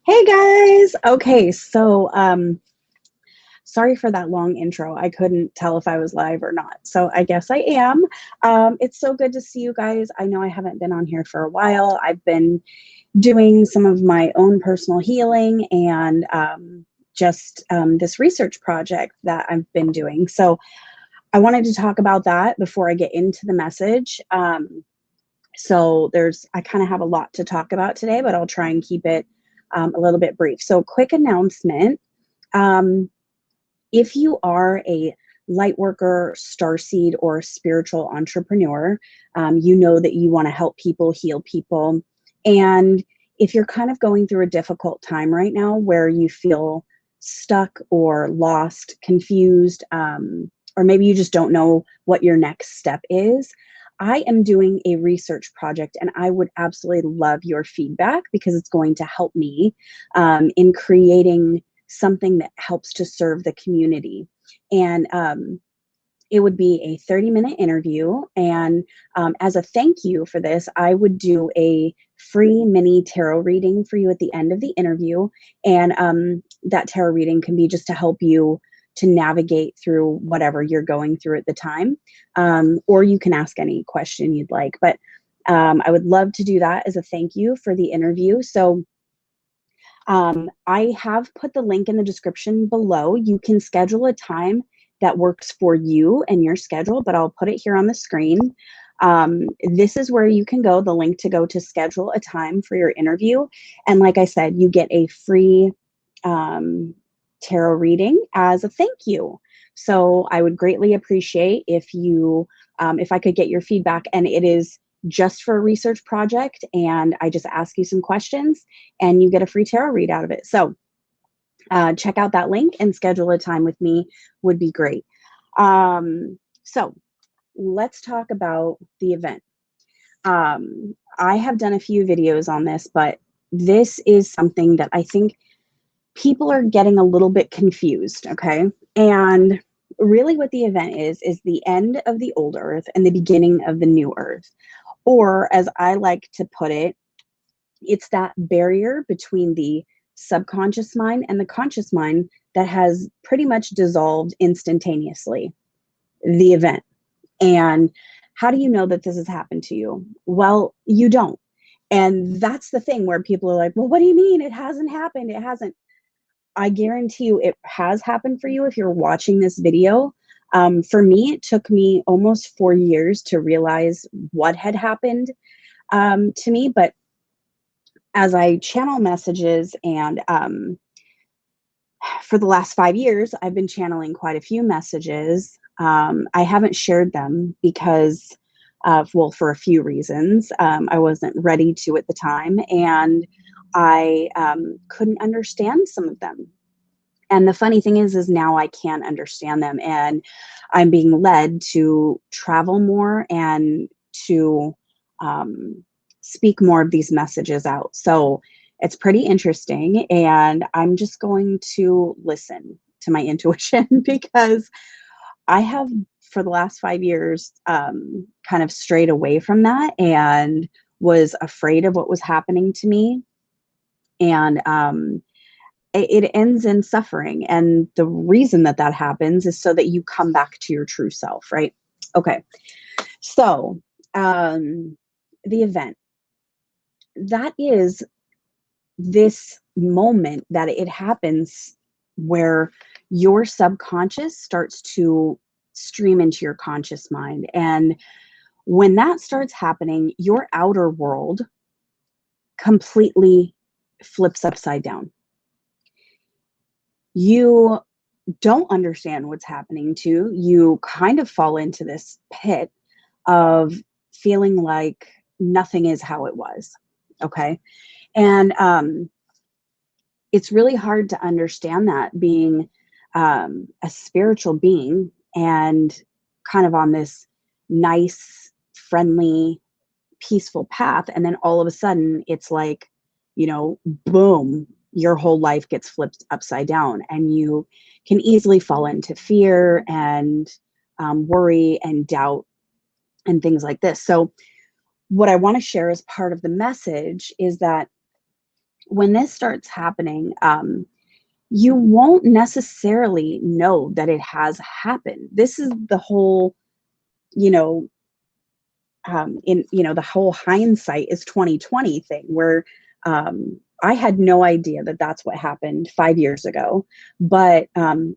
Hey guys. Okay, so sorry for that long intro. I couldn't tell if I was live or not. So I guess I am. It's so good to see you guys. I know I haven't been on here for a while. I've been doing some of my own personal healing and this research project that I've been doing. So I wanted to talk about that before I get into the message. I kind of have a lot to talk about today, but I'll try and keep it a little bit brief. So quick announcement. Um, if you are a Lightworker, Starseed, or spiritual entrepreneur, you know that you want to help people, heal people. And if you're kind of going through a difficult time right now where you feel stuck or lost, confused, or maybe you just don't know what your next step is, I am doing a research project and I would absolutely love your feedback because it's going to help me in creating something that helps to serve the community. And it would be a 30-minute interview. And as a thank you for this, I would do a free mini tarot reading for you at the end of the interview. And that tarot reading can be just to help you to navigate through whatever you're going through at the time. Or you can ask any question you'd like. But I would love to do that as a thank you for the interview. So I have put the link in the description below. You can schedule a time that works for you and your schedule, but I'll put it here on the screen. This is where you can go, the link to go to schedule a time for your interview. And like I said, you get a free tarot reading as a thank you. So I would greatly appreciate if you, if I could get your feedback. And it is just for a research project, and I just ask you some questions and you get a free tarot read out of it. So check out that link and schedule a time with me would be great. So let's talk about the event. I have done a few videos on this, but this is something that I think people are getting a little bit confused, okay? And really what the event is the end of the old earth and the beginning of the new earth. Or as I like to put it, it's that barrier between the subconscious mind and the conscious mind that has pretty much dissolved instantaneously, the event. And how do you know that this has happened to you? Well, you don't. And that's the thing where people are like, well, what do you mean? It hasn't happened. It hasn't. I guarantee you it has happened for you if you're watching this video. For me, it took me almost 4 years to realize what had happened to me. But as I channel messages and for the last 5 years, I've been channeling quite a few messages. I haven't shared them because well, for a few reasons. I wasn't ready to at the time, and I couldn't understand some of them. And the funny thing is now I can understand them, and I'm being led to travel more and to speak more of these messages out. So it's pretty interesting, and I'm just going to listen to my intuition because I have, for the last 5 years, kind of strayed away from that and was afraid of what was happening to me. And it ends in suffering. And the reason that that happens is so that you come back to your true self, right? Okay. So the event, that is this moment that it happens where your subconscious starts to stream into your conscious mind. And when that starts happening, your outer world completely flips upside down. You don't understand what's happening to you. You kind of fall into this pit of feeling like nothing is how it was. Okay. And it's really hard to understand that, being a spiritual being and kind of on this nice, friendly, peaceful path. And then all of a sudden it's like, boom, your whole life gets flipped upside down, and you can easily fall into fear and worry and doubt and things like this. So what I want to share as part of the message is that when this starts happening, you won't necessarily know that it has happened. This is the whole, you know, the whole hindsight is 2020 thing, where I had no idea that that's what happened 5 years ago, but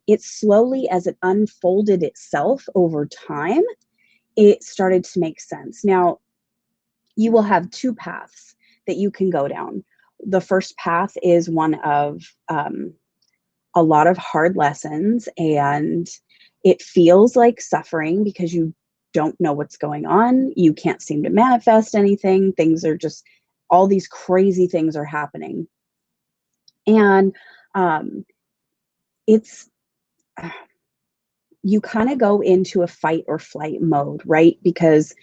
it slowly, as it unfolded itself over time, it started to make sense. Now, you will have two paths that you can go down. The first path is one of a lot of hard lessons, and it feels like suffering because you don't know what's going on. You can't seem to manifest anything. Things are just, all these crazy things are happening. And it's, you kind of go into a fight or flight mode, right? Because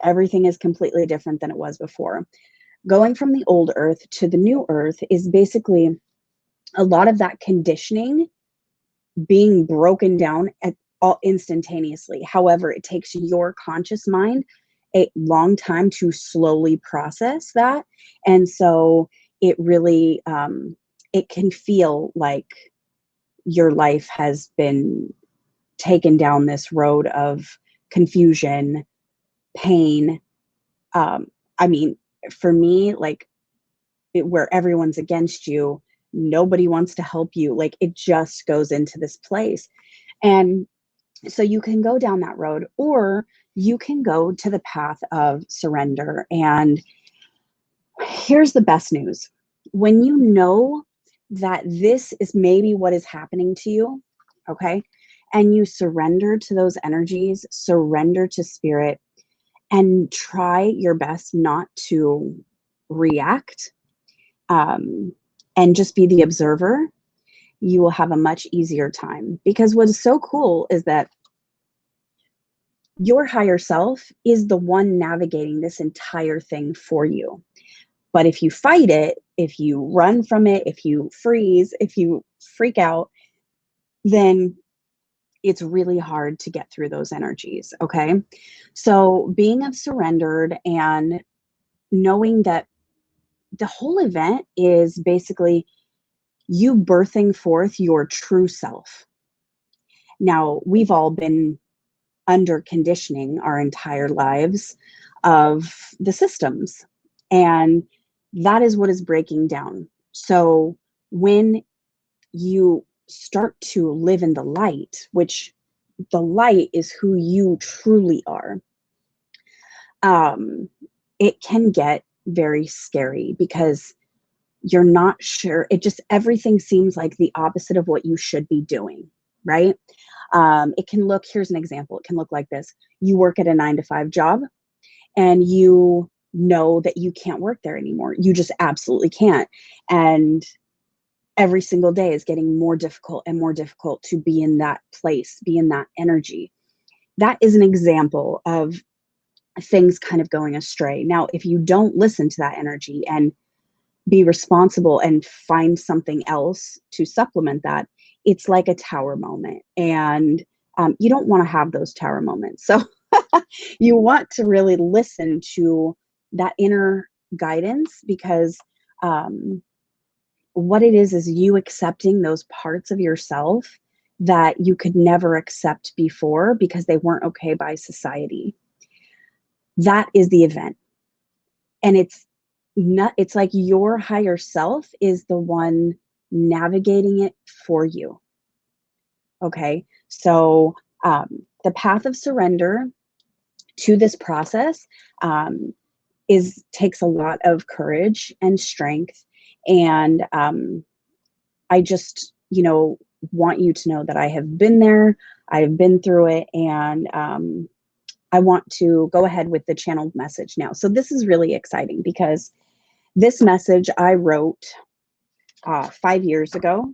everything is completely different than it was before. Going from the old earth to the new earth is basically a lot of that conditioning being broken down at all instantaneously. However, it takes your conscious mind a long time to slowly process that. And so it really, it can feel like your life has been taken down this road of confusion, pain. I mean, for me, like, where everyone's against you, nobody wants to help you. Like, it just goes into this place. And so you can go down that road, or you can go to the path of surrender. And here's the best news. When you know that this is maybe what is happening to you, okay, and you surrender to those energies, surrender to spirit, and try your best not to react, and just be the observer, you will have a much easier time. Because what is so cool is that your higher self is the one navigating this entire thing for you. But if you fight it, if you run from it, if you freeze, if you freak out, then it's really hard to get through those energies, okay? So being of surrendered and knowing that the whole event is basically you birthing forth your true self. Now, we've all been under conditioning our entire lives of the systems, and that is what is breaking down. So when you start to live in the light, which the light is who you truly are, it can get very scary because you're not sure. It just, everything seems like the opposite of what you should be doing, right? It can look, here's an example. It can look like this. You work at a 9-to-5 job and you know that you can't work there anymore. You just absolutely can't. And every single day is getting more difficult and more difficult to be in that place, be in that energy. That is an example of things kind of going astray. Now, if you don't listen to that energy and be responsible and find something else to supplement that, it's like a tower moment. And you don't want to have those tower moments. So you want to really listen to that inner guidance, because what it is you accepting those parts of yourself that you could never accept before because they weren't okay by society. That is the event. And it's like your higher self is the one navigating it for you. Okay. So the path of surrender to this process takes a lot of courage and strength. And I just, want you to know that I have been there, I have been through it, and I want to go ahead with the channeled message now. So this is really exciting because this message I wrote 5 years ago,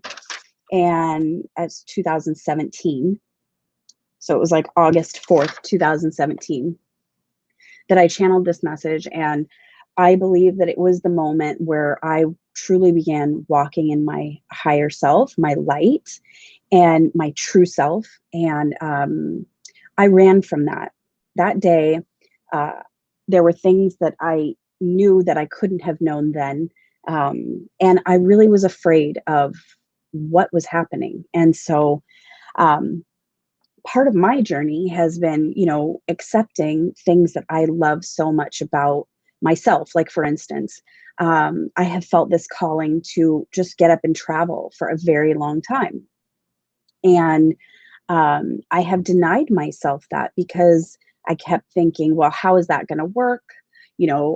and it's 2017. So it was like August 4th, 2017, that I channeled this message. And I believe that it was the moment where I truly began walking in my higher self, my light, and my true self. And I ran from that. That day, there were things that I knew that I couldn't have known then. And I really was afraid of what was happening. And so um, part of my journey has been, accepting things that I love so much about myself. Like, for instance, I have felt this calling to just get up and travel for a very long time. And I have denied myself that because I kept thinking, well, how is that going to work?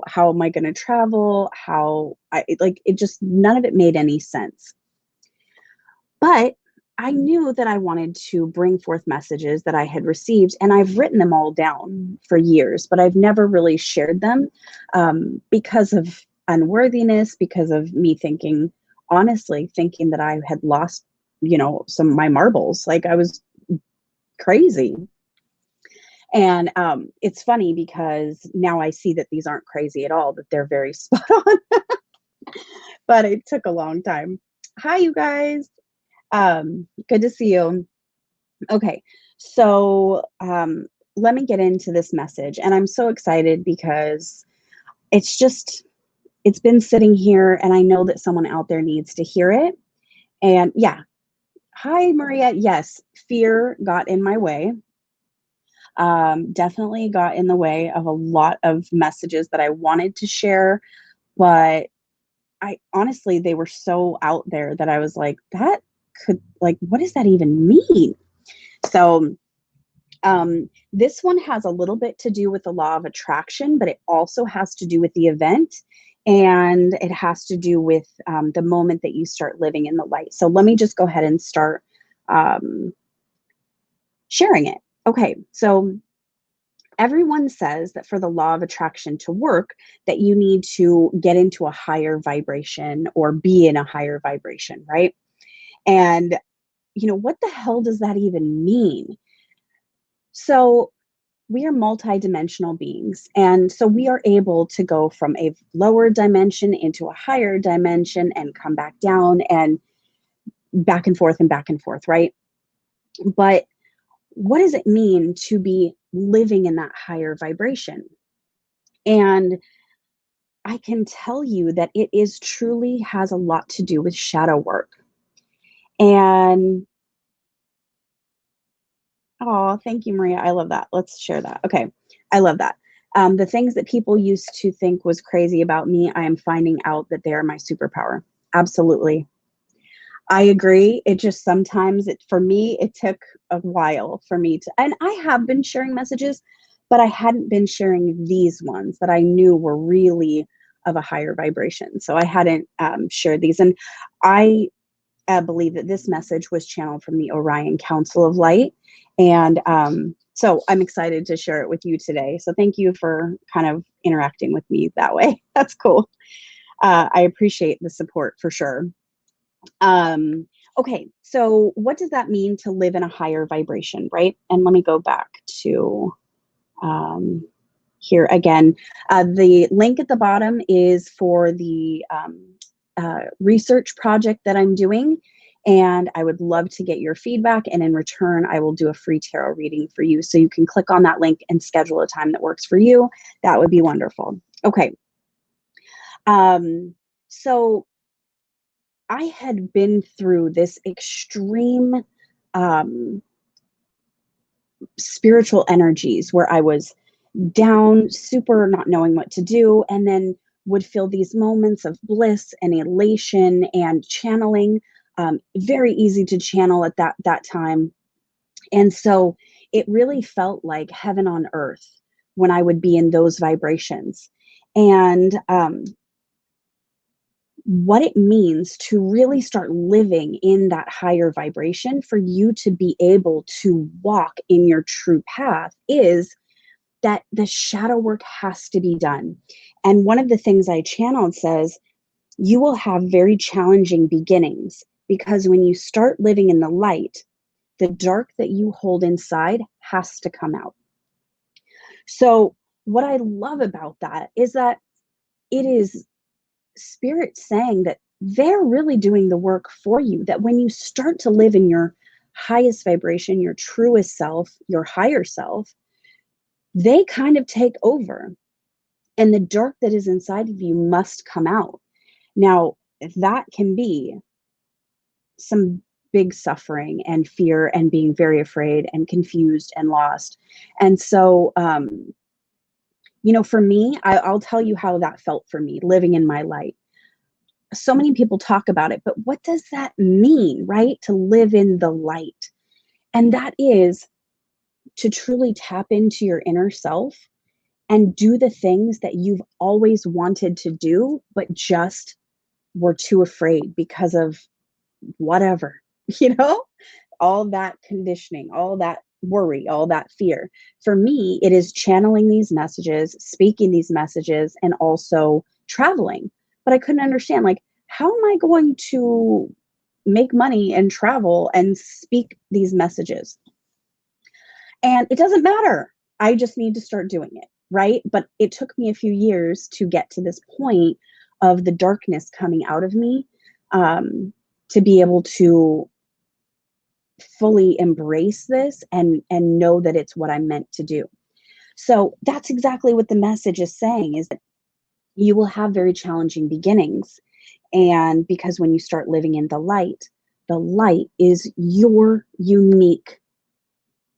How am I going to travel? It just, none of it made any sense. But I knew that I wanted to bring forth messages that I had received, and I've written them all down for years, but I've never really shared them because of unworthiness, because of me honestly thinking that I had lost, some of my marbles. Like, I was crazy. And it's funny because now I see that these aren't crazy at all, that they're very spot on, but it took a long time. Hi, you guys. Good to see you. Okay, so let me get into this message. And I'm so excited because it's been sitting here, and I know that someone out there needs to hear it. And yeah, hi, Maria. Yes, fear got in my way. Definitely got in the way of a lot of messages that I wanted to share, but I honestly, they were so out there that I was like, what does that even mean? So this one has a little bit to do with the law of attraction, but it also has to do with the event, and it has to do with the moment that you start living in the light. So let me just go ahead and start sharing it. Okay, so everyone says that for the law of attraction to work, that you need to get into a higher vibration or be in a higher vibration, right? And, what the hell does that even mean? So we are multidimensional beings. And so we are able to go from a lower dimension into a higher dimension and come back down and back and forth, right? But what does it mean to be living in that higher vibration? And I can tell you that it is truly has a lot to do with shadow work. And oh, thank you, Maria. I love that. Let's share that. Okay. I love that. The things that people used to think was crazy about me, I am finding out that they are my superpower. Absolutely. I agree. It just sometimes for me, it took a while for me to, and I have been sharing messages, but I hadn't been sharing these ones that I knew were really of a higher vibration. So I hadn't shared these. And I believe that this message was channeled from the Orion Council of Light. And so I'm excited to share it with you today. So thank you for kind of interacting with me that way. That's cool. I appreciate the support for sure. Okay, so what does that mean to live in a higher vibration, right? And let me go back to here again. The link at the bottom is for the research project that I'm doing, and I would love to get your feedback, and in return, I will do a free tarot reading for you. So you can click on that link and schedule a time that works for you. That would be wonderful. Okay. So I had been through this extreme spiritual energies where I was down, super not knowing what to do, and then would feel these moments of bliss and elation and channeling. Very easy to channel at that time. And so it really felt like heaven on earth when I would be in those vibrations. And what it means to really start living in that higher vibration for you to be able to walk in your true path is that the shadow work has to be done. And one of the things I channeled says, you will have very challenging beginnings because when you start living in the light, the dark that you hold inside has to come out. So what I love about that is that it is spirit saying that they're really doing the work for you, that when you start to live in your highest vibration, your truest self, your higher self, they kind of take over. And the dark that is inside of you must come out. Now, that can be some big suffering and fear and being very afraid and confused and lost. And so, for me, I'll tell you how that felt for me living in my light. So many people talk about it, but what does that mean, right? To live in the light. And that is to truly tap into your inner self and do the things that you've always wanted to do, but just were too afraid because of whatever, you know, all that conditioning, all that worry, all that fear. For me, it is channeling these messages, speaking these messages, and also traveling. But I couldn't understand, like, how am I going to make money and travel and speak these messages? And it doesn't matter. I just need to start doing it, right? But it took me a few years to get to this point of the darkness coming out of me, to be able to fully embrace this and know that it's what I'm meant to do. So that's exactly what the message is saying, is that you will have very challenging beginnings. And because when you start living in the light is your unique,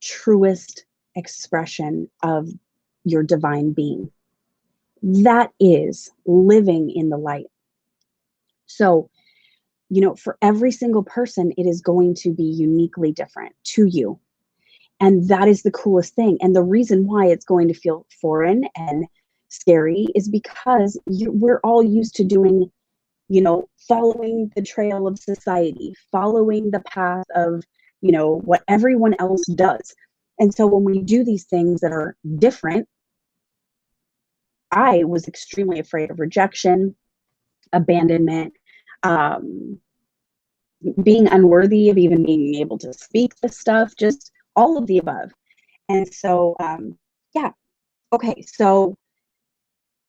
truest expression of your divine being. That is living in the light. So, for every single person, it is going to be uniquely different to you. And that is the coolest thing. And the reason why it's going to feel foreign and scary is because we're all used to doing, following the trail of society, following the path of, what everyone else does. And so when we do these things that are different, I was extremely afraid of rejection, abandonment, um, being unworthy of even being able to speak this stuff, just all of the above. And so, yeah. Okay. So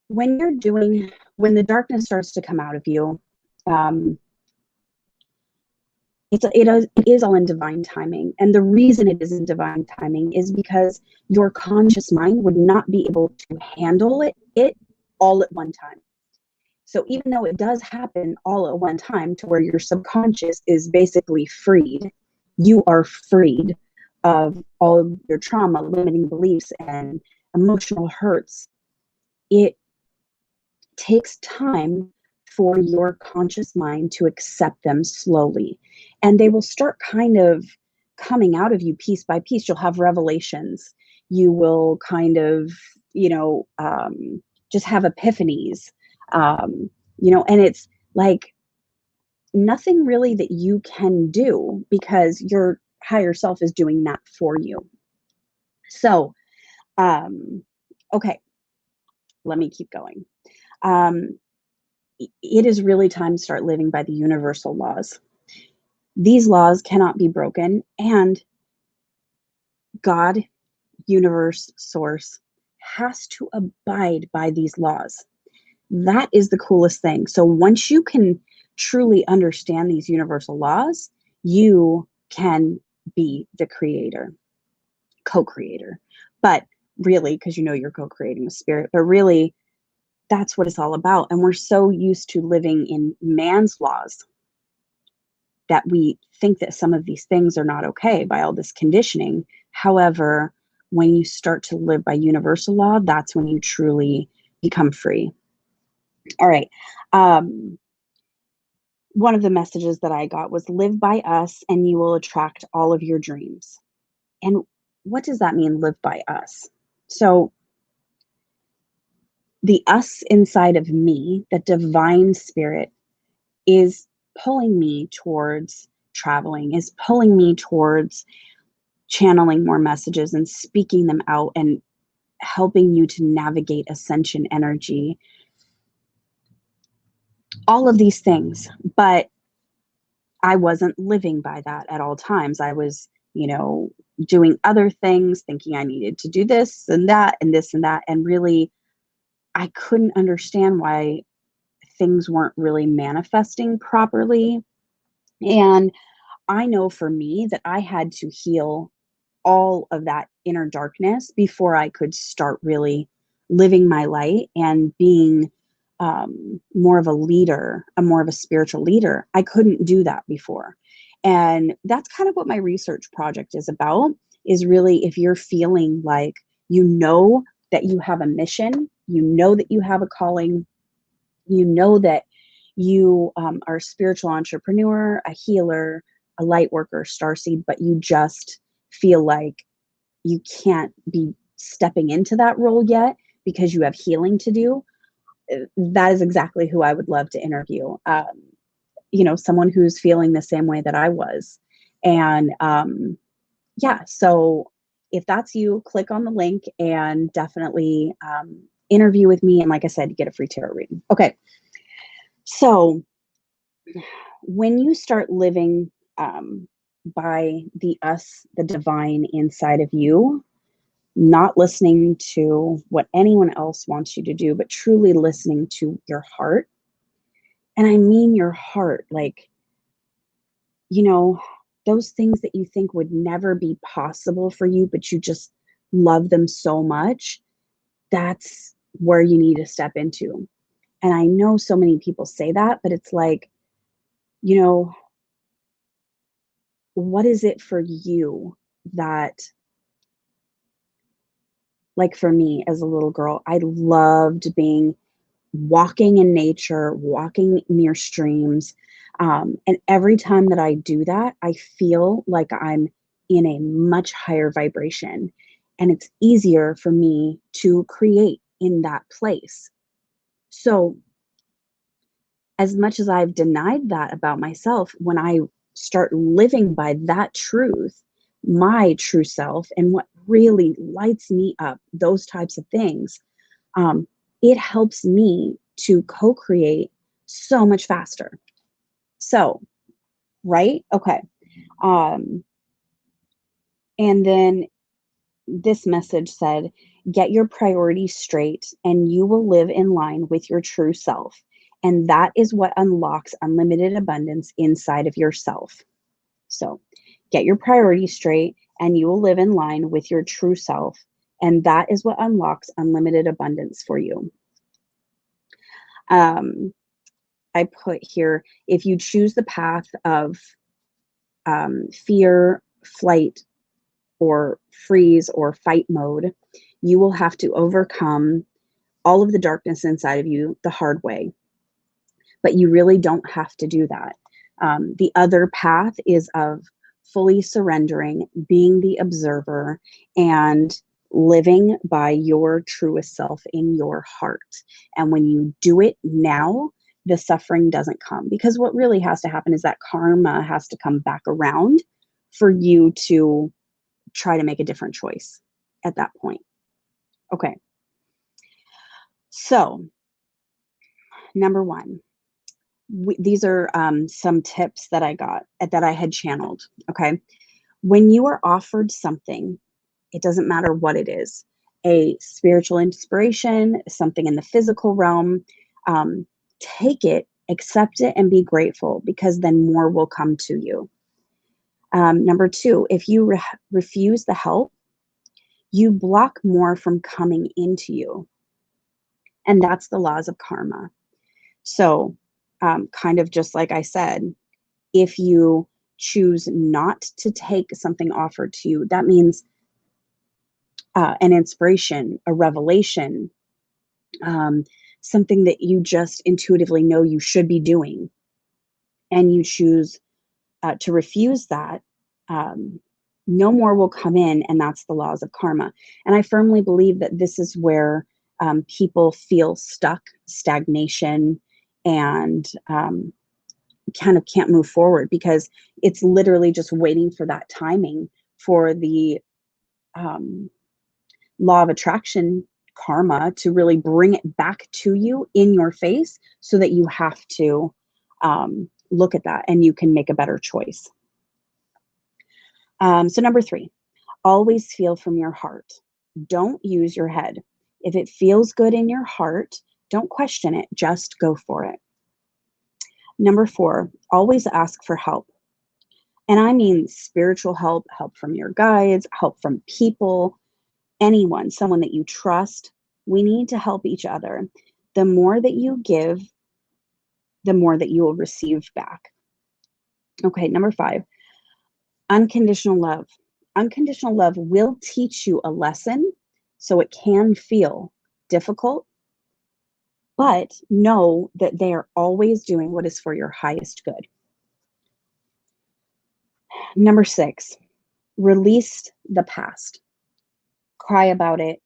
when the darkness starts to come out of you, um, it is all in divine timing. And the reason it is in divine timing is because your conscious mind would not be able to handle it all at one time. So even though it does happen all at one time to where your subconscious is basically freed, you are freed of all of your trauma, limiting beliefs, and emotional hurts. It takes time for your conscious mind to accept them slowly. And they will start kind of coming out of you piece by piece. You'll have revelations. You will kind of, just have epiphanies. And it's like nothing really that you can do because your higher self is doing that for you. So, okay, let me keep going. It is really time to start living by the universal laws. These laws cannot be broken, and God, universe, source, has to abide by these laws. That is the coolest thing. So once you can truly understand these universal laws, you can be the creator, co-creator. But really, because you're co-creating with spirit, but really, that's what it's all about. And we're so used to living in man's laws that we think that some of these things are not okay by all this conditioning. However, when you start to live by universal law, that's when you truly become free. All right. One of the messages that I got was live by us and you will attract all of your dreams. And what does that mean, live by us? So the us inside of me, that divine spirit, is pulling me towards traveling, is pulling me towards channeling more messages and speaking them out and helping you to navigate ascension energy. All of these things. But I wasn't living by that at all times. I was, doing other things, thinking I needed to do this and that and this and that. And really, I couldn't understand why things weren't really manifesting properly. And I know for me that I had to heal all of that inner darkness before I could start really living my light and being more of a leader, more of a spiritual leader. I couldn't do that before. And that's kind of what my research project is about, is really if you're feeling like you know that you have a mission, you know that you have a calling, you know that you are a spiritual entrepreneur, a healer, a light worker, starseed, but you just feel like you can't be stepping into that role yet because you have healing to do. That is exactly who I would love to interview. You know, someone who's feeling the same way that I was. And yeah, so if that's you, click on the link and definitely interview with me. And like I said, you get a free tarot reading. Okay. So when you start living by the us, the divine inside of you, not listening to what anyone else wants you to do, but truly listening to your heart. And I mean your heart, like, you know, those things that you think would never be possible for you, but you just love them so much. That's where you need to step into. And I know so many people say that, but it's like, you know, what is it for you that, like for me as a little girl, I loved walking in nature, walking near streams. And every time that I do that, I feel like I'm in a much higher vibration. And it's easier for me to create in that place. So, as much as I've denied that about myself, when I start living by that truth, my true self, and what really lights me up, those types of things, um, it helps me to co-create so much faster. So, right? Okay. Um, and then this message said, get your priorities straight and you will live in line with your true self. And that is what unlocks unlimited abundance inside of yourself. So, get your priorities straight and you will live in line with your true self. And that is what unlocks unlimited abundance for you. I put here, if you choose the path of fear, flight, or freeze or fight mode, you will have to overcome all of the darkness inside of you the hard way. But you really don't have to do that. The other path is of fully surrendering, being the observer, and living by your truest self in your heart. And when you do it now, the suffering doesn't come, because what really has to happen is that karma has to come back around for you to try to make a different choice at that point. Okay. So, number one, these are some tips that I got that I had channeled. Okay. When you are offered something, it doesn't matter what it is, a spiritual inspiration, something in the physical realm, take it, accept it, and be grateful, because then more will come to you. Number two, if you refuse the help, you block more from coming into you. And that's the laws of karma. So, kind of just like I said, if you choose not to take something offered to you, that means an inspiration, a revelation, something that you just intuitively know you should be doing, and you choose to refuse that, no more will come in, and that's the laws of karma. And I firmly believe that this is where people feel stuck, stagnation, and kind of can't move forward, because it's literally just waiting for that timing for the law of attraction, karma, to really bring it back to you in your face, so that you have to look at that and you can make a better choice. So number three, always feel from your heart. Don't use your head. If it feels good in your heart, don't question it, just go for it. Number four, always ask for help. And I mean spiritual help, help from your guides, help from people, anyone, someone that you trust. We need to help each other. The more that you give, the more that you will receive back. Okay, number 5, unconditional love. Unconditional love will teach you a lesson, so it can feel difficult, but know that they are always doing what is for your highest good. Number 6, release the past. Cry about it.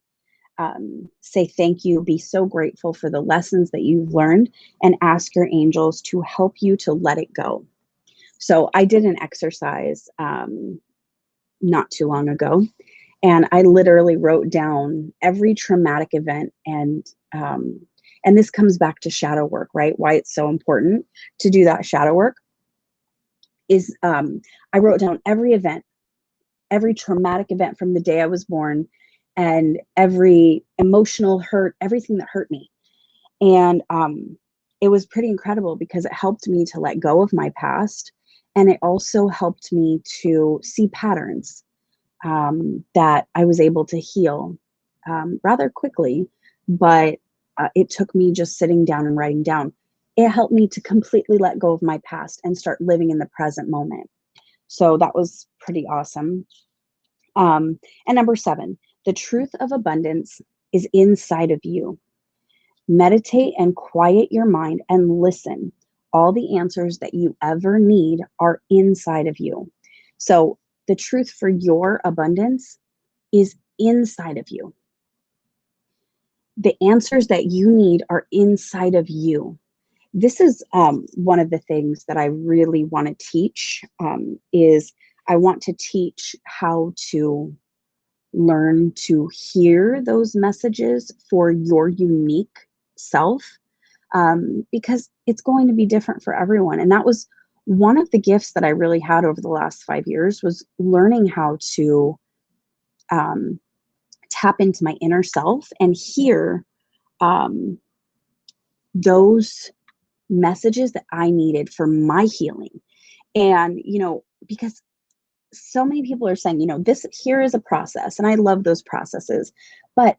Say thank you. Be so grateful for the lessons that you've learned, and ask your angels to help you to let it go. So I did an exercise not too long ago, and I literally wrote down every traumatic event, and this comes back to shadow work, right? Why it's so important to do that shadow work is I wrote down every event, every traumatic event from the day I was born, and every emotional hurt, everything that hurt me. And it was pretty incredible because it helped me to let go of my past. And it also helped me to see patterns that I was able to heal rather quickly. But it took me just sitting down and writing down. It helped me to completely let go of my past and start living in the present moment. So that was pretty awesome. And number 7, the truth of abundance is inside of you. Meditate and quiet your mind and listen. All the answers that you ever need are inside of you. So the truth for your abundance is inside of you. The answers that you need are inside of you. This is one of the things that I really want to teach is I want to teach how to learn to hear those messages for your unique self, because it's going to be different for everyone. And that was one of the gifts that I really had over the last 5 years, was learning how to tap into my inner self and hear those messages that I needed for my healing. And, because so many people are saying, this here is a process, and I love those processes, but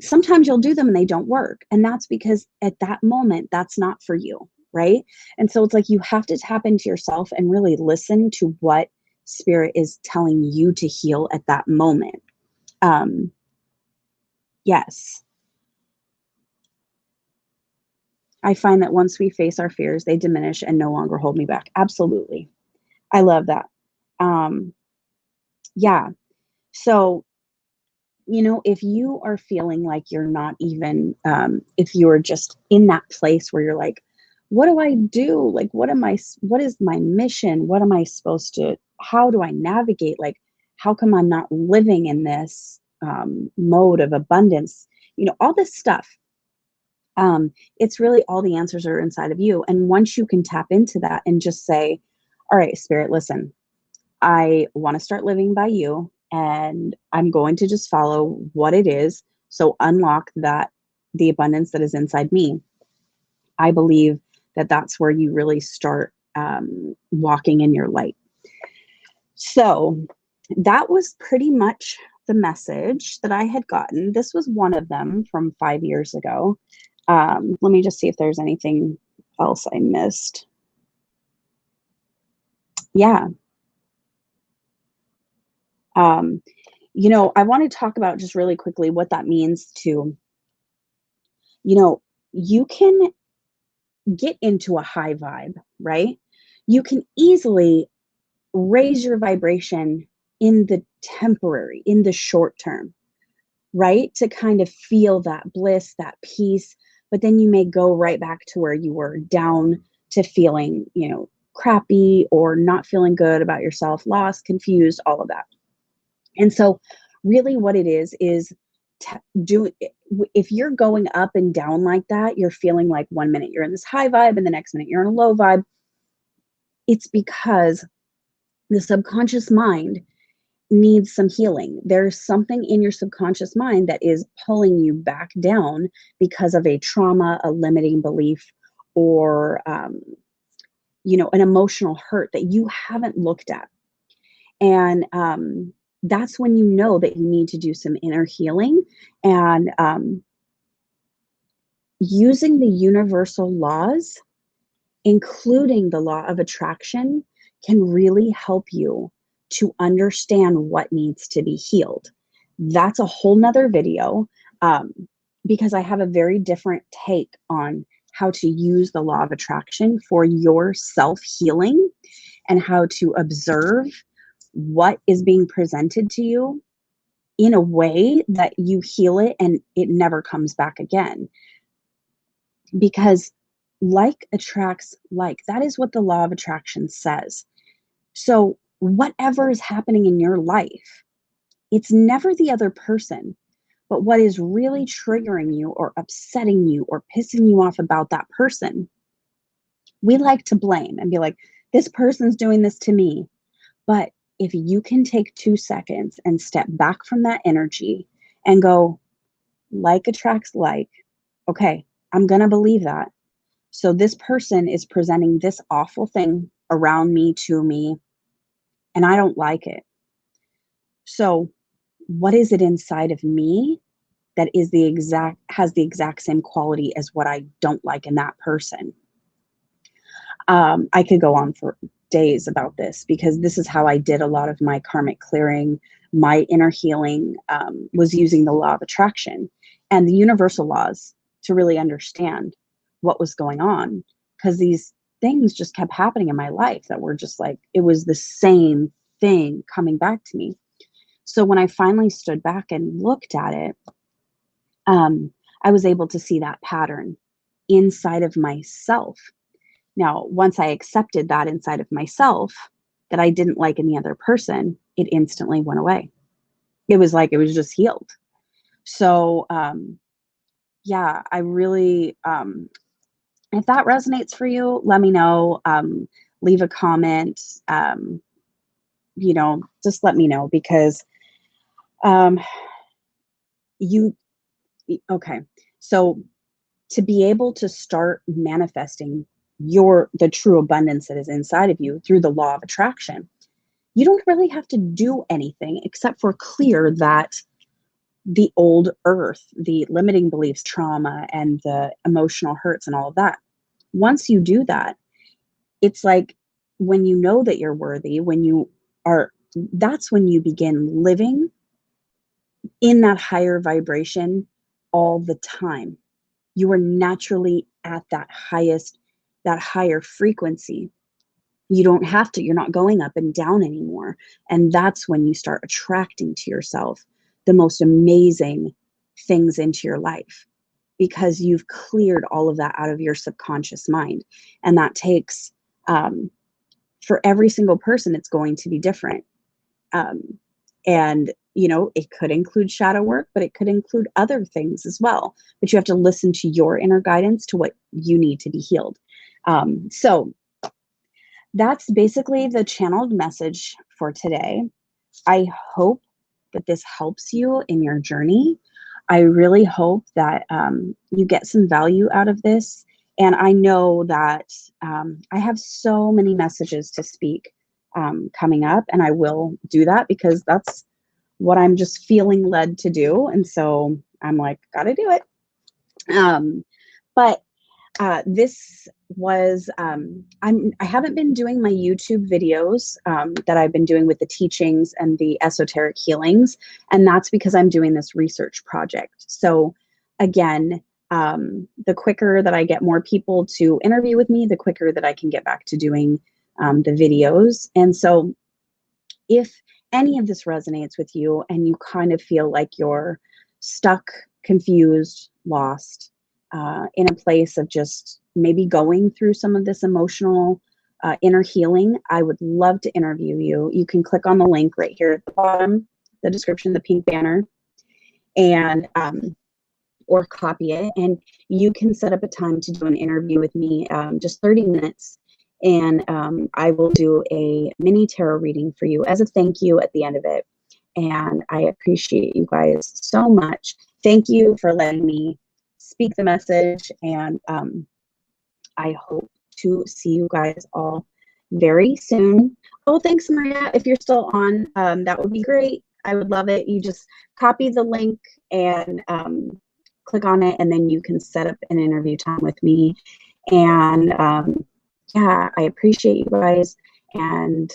sometimes you'll do them and they don't work. And that's because at that moment, that's not for you, right? And so it's like you have to tap into yourself and really listen to what spirit is telling you to heal at that moment. Yes. I find that once we face our fears, they diminish and no longer hold me back. Absolutely. I love that. Yeah. So, if you are feeling like you're not even, if you're just in that place where you're like, what do I do? Like, what is my mission? What am I supposed to, how do I navigate? Like, how come I'm not living in this mode of abundance? All this stuff. It's really all the answers are inside of you. And once you can tap into that and just say, all right, spirit, listen, I want to start living by you, and I'm going to just follow what it is. So unlock the abundance that is inside me. I believe that that's where you really start walking in your light. So that was pretty much the message that I had gotten. This was one of them from 5 years ago. Let me just see if there's anything else I missed. Yeah. I want to talk about just really quickly what that means to, you can get into a high vibe, right? You can easily raise your vibration in the short term, right? To kind of feel that bliss, that peace, but then you may go right back to where you were, down to feeling, crappy or not feeling good about yourself, lost, confused, all of that. And so really what it is if you're going up and down like that, you're feeling like 1 minute you're in this high vibe and the next minute you're in a low vibe. It's because the subconscious mind needs some healing. There's something in your subconscious mind that is pulling you back down because of a trauma, a limiting belief, or, an emotional hurt that you haven't looked at. And that's when you know that you need to do some inner healing and using the universal laws, including the law of attraction, can really help you to understand what needs to be healed. That's a whole nother video, because I have a very different take on how to use the law of attraction for your self-healing and how to observe what is being presented to you in a way that you heal it and it never comes back again. Because like attracts like. That is what the law of attraction says. So whatever is happening in your life, it's never the other person, but what is really triggering you or upsetting you or pissing you off about that person. We like to blame and be like, this person's doing this to me. But if you can take 2 seconds and step back from that energy and go, like attracts like, okay, I'm going to believe that. So this person is presenting this awful thing around me, to me, and I don't like it. So what is it inside of me that has the exact same quality as what I don't like in that person? I could go on for days about this, because this is how I did a lot of my karmic clearing. My inner healing was using the law of attraction and the universal laws to really understand what was going on, because these things just kept happening in my life that were just like, it was the same thing coming back to me. So when I finally stood back and looked at it, I was able to see that pattern inside of myself. Now, once I accepted that inside of myself, that I didn't like in the other person, it instantly went away. It was like it was just healed. So, yeah, I really, if that resonates for you, let me know. Leave a comment. Just let me know, because okay. So to be able to start manifesting the true abundance that is inside of you through the law of attraction, you don't really have to do anything except for clear that the old earth, the limiting beliefs, trauma, and the emotional hurts and all of that. Once you do that, it's like when you know that you're worthy, that's when you begin living in that higher vibration all the time. You are naturally at that higher frequency. You don't have to, you're not going up and down anymore. And that's when you start attracting to yourself the most amazing things into your life, because you've cleared all of that out of your subconscious mind. And that takes, for every single person, it's going to be different. And it could include shadow work, but it could include other things as well. But you have to listen to your inner guidance to what you need to be healed. So that's basically the channeled message for today. I hope that this helps you in your journey. I really hope that you get some value out of this. And I know that I have so many messages to speak coming up, and I will do that because that's what I'm just feeling led to do. And so I'm like, gotta do it. But this was, I haven't been doing my YouTube videos that I've been doing with the teachings and the esoteric healings. And that's because I'm doing this research project. So again, the quicker that I get more people to interview with me, the quicker that I can get back to doing the videos. And so if any of this resonates with you and you kind of feel like you're stuck, confused, lost, in a place of just maybe going through some of this emotional inner healing, I would love to interview you. You can click on the link right here at the bottom, the description, the pink banner, and or copy it, and you can set up a time to do an interview with me, just 30 minutes. And I will do a mini tarot reading for you as a thank you at the end of it. And I appreciate you guys so much. Thank you for letting me speak the message. And I hope to see you guys all very soon. Oh, thanks, Maria. If you're still on, that would be great. I would love it. You just copy the link and click on it, and then you can set up an interview time with me. And yeah, I appreciate you guys, and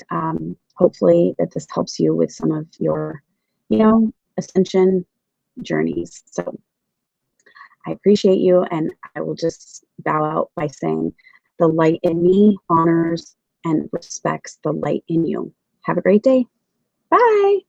hopefully that this helps you with some of your, ascension journeys. So I appreciate you, and I will just bow out by saying the light in me honors and respects the light in you. Have a great day. Bye.